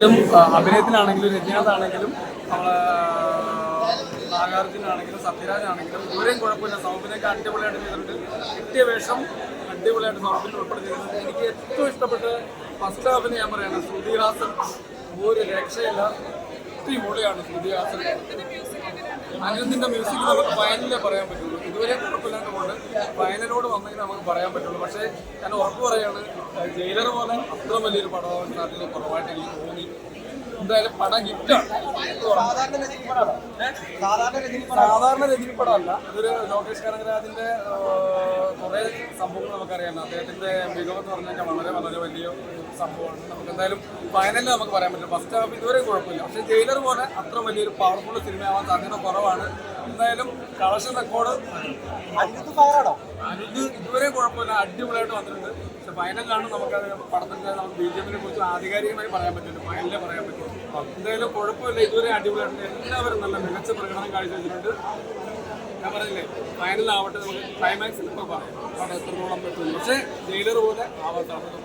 അഭിനയത്തിനാണെങ്കിലും രജനീകാന്താണെങ്കിലും നമ്മളെ നാഗാർജുനാണെങ്കിലും സത്യരാജാണെങ്കിലും ഇവരെയും കുഴപ്പമില്ല. സൗബിനൊക്കെ അടിപൊളിയായിട്ട് ചെയ്തിട്ടുണ്ട്. കിട്ടിയ വേഷം അടിപൊളിയായിട്ട് സൗബിന് ഉൾപ്പെടെ ചെയ്തിട്ടുണ്ട്. എനിക്ക് ഏറ്റവും ഇഷ്ടപ്പെട്ട ഫസ്റ്റ് ഹാഫിന് ഞാൻ പറയുന്നത് ശ്രുതിഹാസൻ ഒരു രക്ഷയില്ല. അടിപൊളിയാണ് ശ്രുതിഹാസൻ. അനിരുദ്ധിന്റെ മ്യൂസിക് നമുക്ക് ഫൈനലിലേ പറയാൻ പറ്റുള്ളൂ. ഇതുവരെ കുഴപ്പമില്ലാത്ത കൊണ്ട് ഫൈനലോട് വന്നെങ്കിൽ നമുക്ക് പറയാൻ പറ്റുള്ളൂ. പക്ഷേ ഞാൻ ഉറപ്പ് പറയാണ്, ജയിലർ പോലെ അത്ര വലിയൊരു പടമാവാൻ സാധ്യത കുറവായിട്ട് എനിക്ക് തോന്നി. എന്തായാലും പടം ഹിറ്റാണ്. സാധാരണ രജനി പടമല്ല. ഇതൊരു ലോകേഷ് കനകരാജിന്റെ കുറേ സംഭവങ്ങൾ നമുക്കറിയാം. അദ്ദേഹത്തിന്റെ മികവെന്ന് പറഞ്ഞു കഴിഞ്ഞാൽ വളരെ വളരെ വലിയ സംഭവമാണ്. നമുക്ക് എന്തായാലും ഫൈനലിൽ നമുക്ക് പറയാൻ പറ്റില്ല. ഫസ്റ്റ് ഹാഫ് ഇതുവരെ കുഴപ്പമില്ല. പക്ഷേ ജയിലർ പോലെ അത്ര വലിയൊരു പവർഫുൾ സിനിമയാവാൻ സാധ്യത കുറവാണ്. എന്തായാലും കളക്ഷൻ റെക്കോർഡ് അനിരുദ്ധ് ഇതുവരെ കുഴപ്പമില്ല, അടിപൊളിയായിട്ട് വന്നിട്ടുണ്ട്. പക്ഷെ ഫൈനലിലാണ് നമുക്കത് പടത്തിന്റെ നമുക്ക് BGM-നെ കുറിച്ച് ആധികാരികമായി പറയാൻ പറ്റില്ല. ഫൈനലിലേ പറയാൻ പറ്റും. എന്തായാലും കുഴപ്പമില്ല, ഇതുവരെ അടിപൊളിയായിട്ടുണ്ട്. എല്ലാവരും നല്ല മികച്ച പ്രകടനം കാഴ്ചവെച്ചിട്ടുണ്ട്. ഞാൻ പറഞ്ഞില്ലേ, ഫൈനലാവട്ടെ, നമുക്ക് ക്ലൈമാക്സിൽ ഇപ്പോൾ പറയാം പടം എത്രത്തോളം പറ്റുന്നു. പക്ഷേ ജയിലർ പോലെ ആവാൻ സാധ്യത